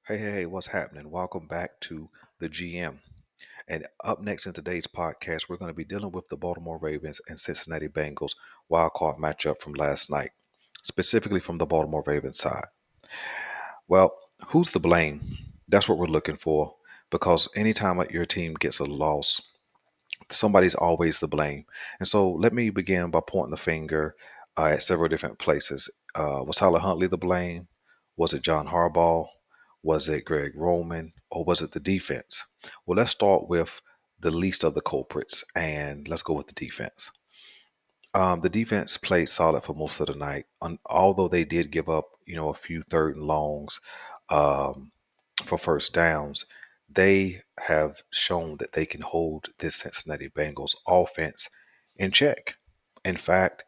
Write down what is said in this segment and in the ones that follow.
Hey, what's happening? Welcome back to the GM. And up next in today's podcast, we're going to be dealing with the Baltimore Ravens and Cincinnati Bengals wild card matchup from last night, specifically from the Baltimore Ravens side. Well, who's the blame? That's what we're looking for because anytime your team gets a loss, somebody's always the blame. And so let me begin by pointing the finger at several different places. Was Tyler Huntley the blame? Was it John Harbaugh? Was it Greg Roman? Or was it the defense? Well, let's start with the least of the culprits and let's go with the defense. The defense played solid for most of the night, although they did give up, a few third and longs um, for first downs. They have shown that they can hold this Cincinnati Bengals offense in check. In fact,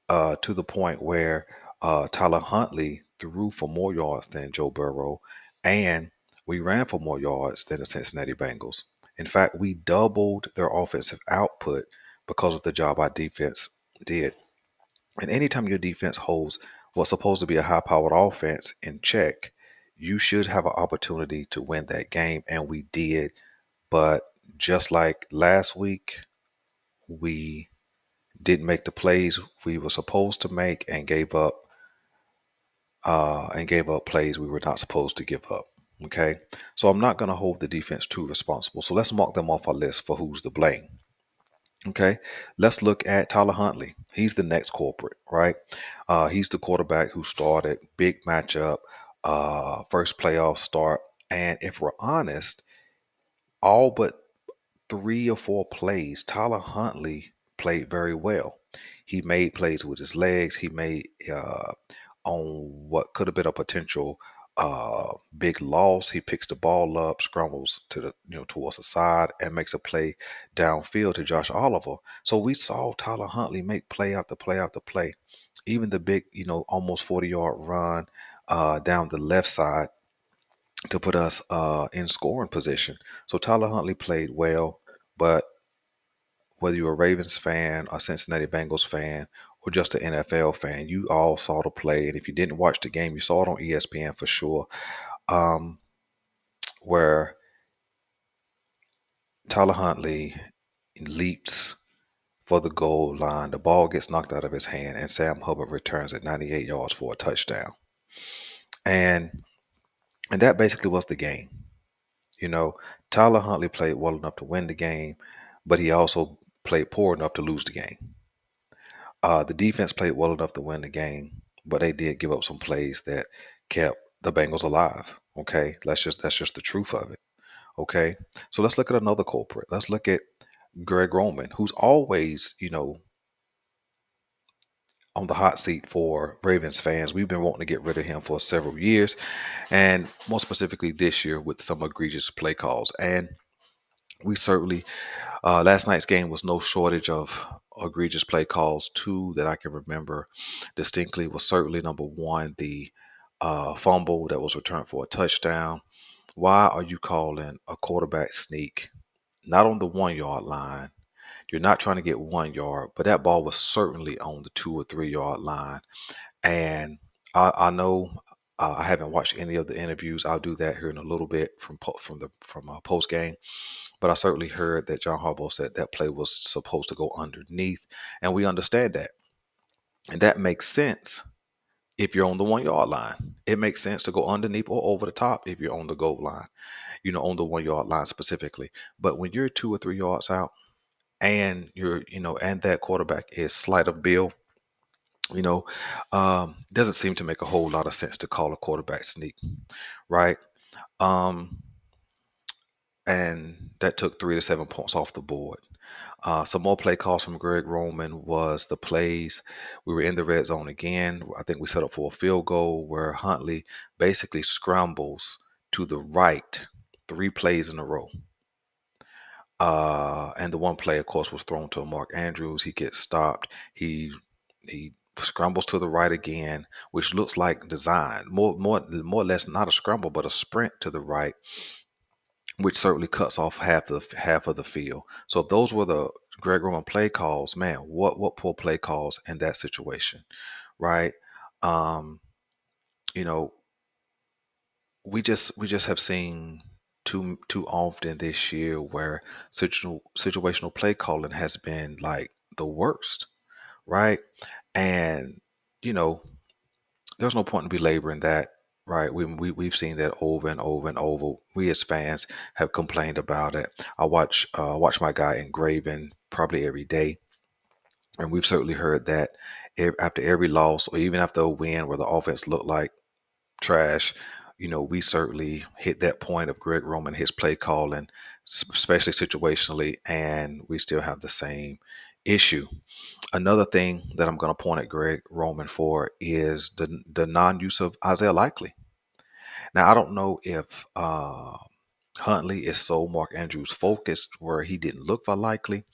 to the point where Tyler Huntley threw for more yards than Joe Burrow, and we ran for more yards than the Cincinnati Bengals. In fact, we doubled their offensive output because of the job our defense did. And anytime your defense holds what's supposed to be a high powered offense in check, you should have an opportunity to win that game. And we did. But just like last week, we didn't make the plays we were supposed to make and gave up plays we were not supposed to give up. Okay. So I'm not going to hold the defense too responsible. So let's mark them off our list for who's to blame. Okay, let's look at Tyler Huntley. He's the next culprit, right? He's the quarterback who started big matchup, first playoff start, and if we're honest, all but 3 or 4 plays, Tyler Huntley played very well. He made plays with his legs. He made on what could have been a potential big loss. He picks the ball up, scrambles to the towards the side, and makes a play downfield to Josh Oliver. So we saw Tyler Huntley make play after play after play. Even the big, almost 40-yard run down the left side to put us in scoring position. So Tyler Huntley played well, but whether you're a Ravens fan, a Cincinnati Bengals fan, or just an NFL fan, you all saw the play. And if you didn't watch the game, you saw it on ESPN for sure, um, where Tyler Huntley leaps for the goal line. The ball gets knocked out of his hand, and Sam Hubbard returns at 98 yards for a touchdown. And that basically was the game. You know, Tyler Huntley played well enough to win the game, but he also played poor enough to lose the game. The defense played well enough to win the game, but they did give up some plays that kept the Bengals alive. Okay, that's just the truth of it. Okay, so let's look at another culprit. Let's look at Greg Roman, who's always, on the hot seat for Ravens fans. We've been wanting to get rid of him for several years, and more specifically this year with some egregious play calls. And we certainly last night's game was no shortage of egregious play calls. Two that I can remember distinctly was certainly number one, the fumble that was returned for a touchdown. Why are you calling a quarterback sneak not on the 1 yard line? You're not trying to get 1 yard, but that ball was certainly on the 2 or 3 yard line. And I know I haven't watched any of the interviews. I'll do that here in a little bit from post game. But I certainly heard that John Harbaugh said that play was supposed to go underneath, and we understand that, and that makes sense if you're on the 1 yard line. It makes sense to go underneath or over the top if you're on the goal line, on the 1 yard line specifically. But when you're 2 or 3 yards out, and and that quarterback is slight of bill, you know, doesn't seem to make a whole lot of sense to call a quarterback sneak, right? Um, and that took 3 to 7 points off the board. Some more play calls from Greg Roman was the plays. We were in the red zone again. I think we set up for a field goal where Huntley basically scrambles to the right 3 plays in a row. And the one play, of course, was thrown to Mark Andrews. He gets stopped. He scrambles to the right again, which looks like design. More or less not a scramble, but a sprint to the right, which certainly cuts off half of the field. So if those were the Greg Roman play calls, man, what poor play calls in that situation, right? Um, you know, we just have seen too often this year where situational play calling has been like the worst, right? And you know, there's no point in belaboring that, right? We've seen that over and over and over. We as fans have complained about it. I watch my guy Engraven probably every day, and we've certainly heard that after every loss or even after a win where the offense looked like trash. We certainly hit that point of Greg Roman, his play calling, especially situationally, and we still have the same issue. Another thing that I'm going to point at Greg Roman for is the non-use of Isaiah Likely. Now, I don't know if Huntley is so Mark Andrews focused where he didn't look for Likely,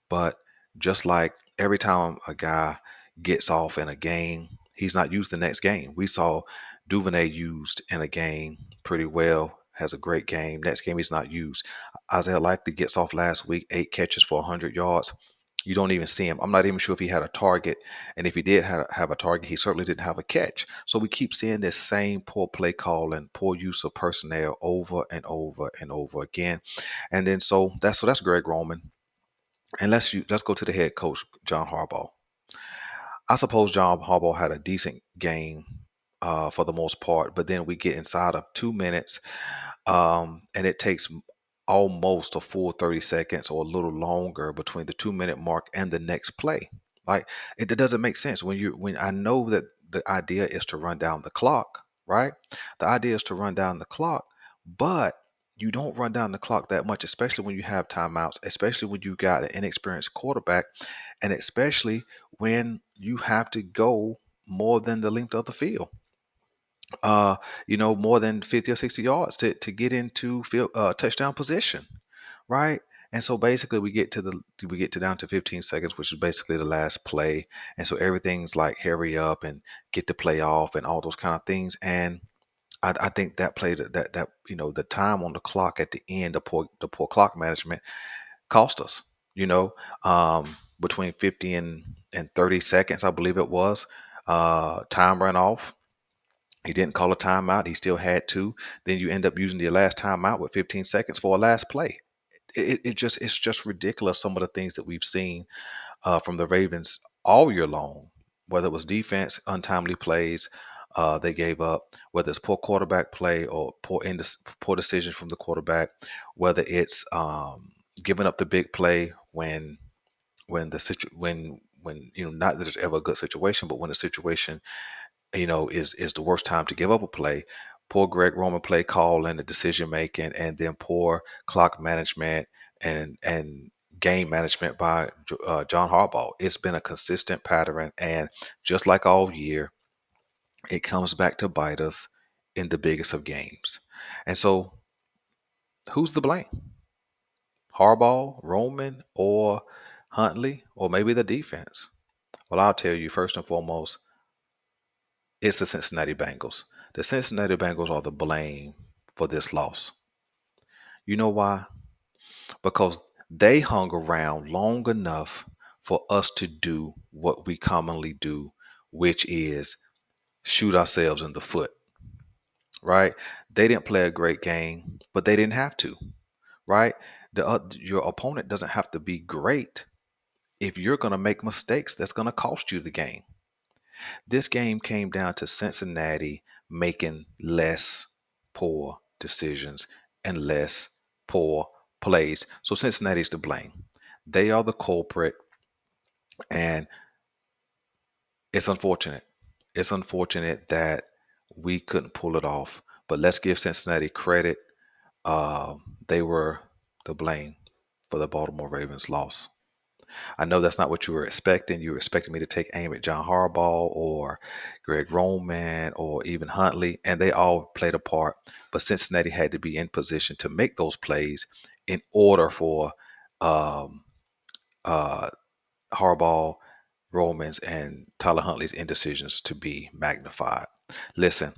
but just like every time a guy gets off in a game, he's not used the next game. We saw Duvernay used in a game pretty well, has a great game. Next game, he's not used. Isaiah Likely gets off last week, 8 catches for 100 yards. You don't even see him. I'm not even sure if he had a target. And if he did have a target, he certainly didn't have a catch. So we keep seeing this same poor play call and poor use of personnel over and over and over again. And then so that's Greg Roman. And let's go to the head coach, John Harbaugh. I suppose John Harbaugh had a decent game for the most part, but then we get inside of 2 minutes, and it takes almost a full 30 seconds or a little longer between the 2 minute mark and the next play. Like it doesn't make sense when I know that the idea is to run down the clock, right? The idea is to run down the clock, but you don't run down the clock that much, especially when you have timeouts, especially when you got an inexperienced quarterback, and especially when you have to go more than the length of the field, uh, more than 50 or 60 yards to get into field touchdown position, right? And so basically we get to down to 15 seconds, which is basically the last play. And so everything's like hurry up and get the play off and all those kind of things. And I think that play that the time on the clock at the end, the poor clock management cost us, between 50 and 30 seconds, I believe it was. Time ran off. He didn't call a timeout. He still had to. Then you end up using your last timeout with 15 seconds for a last play. It's just ridiculous, some of the things that we've seen from the Ravens all year long. Whether it was defense, untimely plays they gave up, whether it's poor quarterback play or poor decision from the quarterback, whether it's giving up the big play when the when not that there's ever a good situation, but when the situation is the worst time to give up a play. Poor Greg Roman play call and the decision making, and then poor clock management and game management by John Harbaugh. It's been a consistent pattern, and just like all year, it comes back to bite us in the biggest of games. And so, who's the blame? Harbaugh, Roman, or Huntley, or maybe the defense? Well, I'll tell you first and foremost, it's the Cincinnati Bengals. The Cincinnati Bengals are the blame for this loss. You know why? Because they hung around long enough for us to do what we commonly do, which is shoot ourselves in the foot, right? They didn't play a great game, but they didn't have to, right? Your opponent doesn't have to be great. If you're going to make mistakes, that's going to cost you the game. This game came down to Cincinnati making less poor decisions and less poor plays. So Cincinnati's to blame. They are the culprit, and it's unfortunate. It's unfortunate that we couldn't pull it off. But let's give Cincinnati credit. They were the blame for the Baltimore Ravens loss. I know that's not what you were expecting. You were expecting me to take aim at John Harbaugh or Greg Roman or even Huntley, and they all played a part. But Cincinnati had to be in position to make those plays in order for um, uh, Harbaugh, Romans, and Tyler Huntley's indecisions to be magnified. Listen,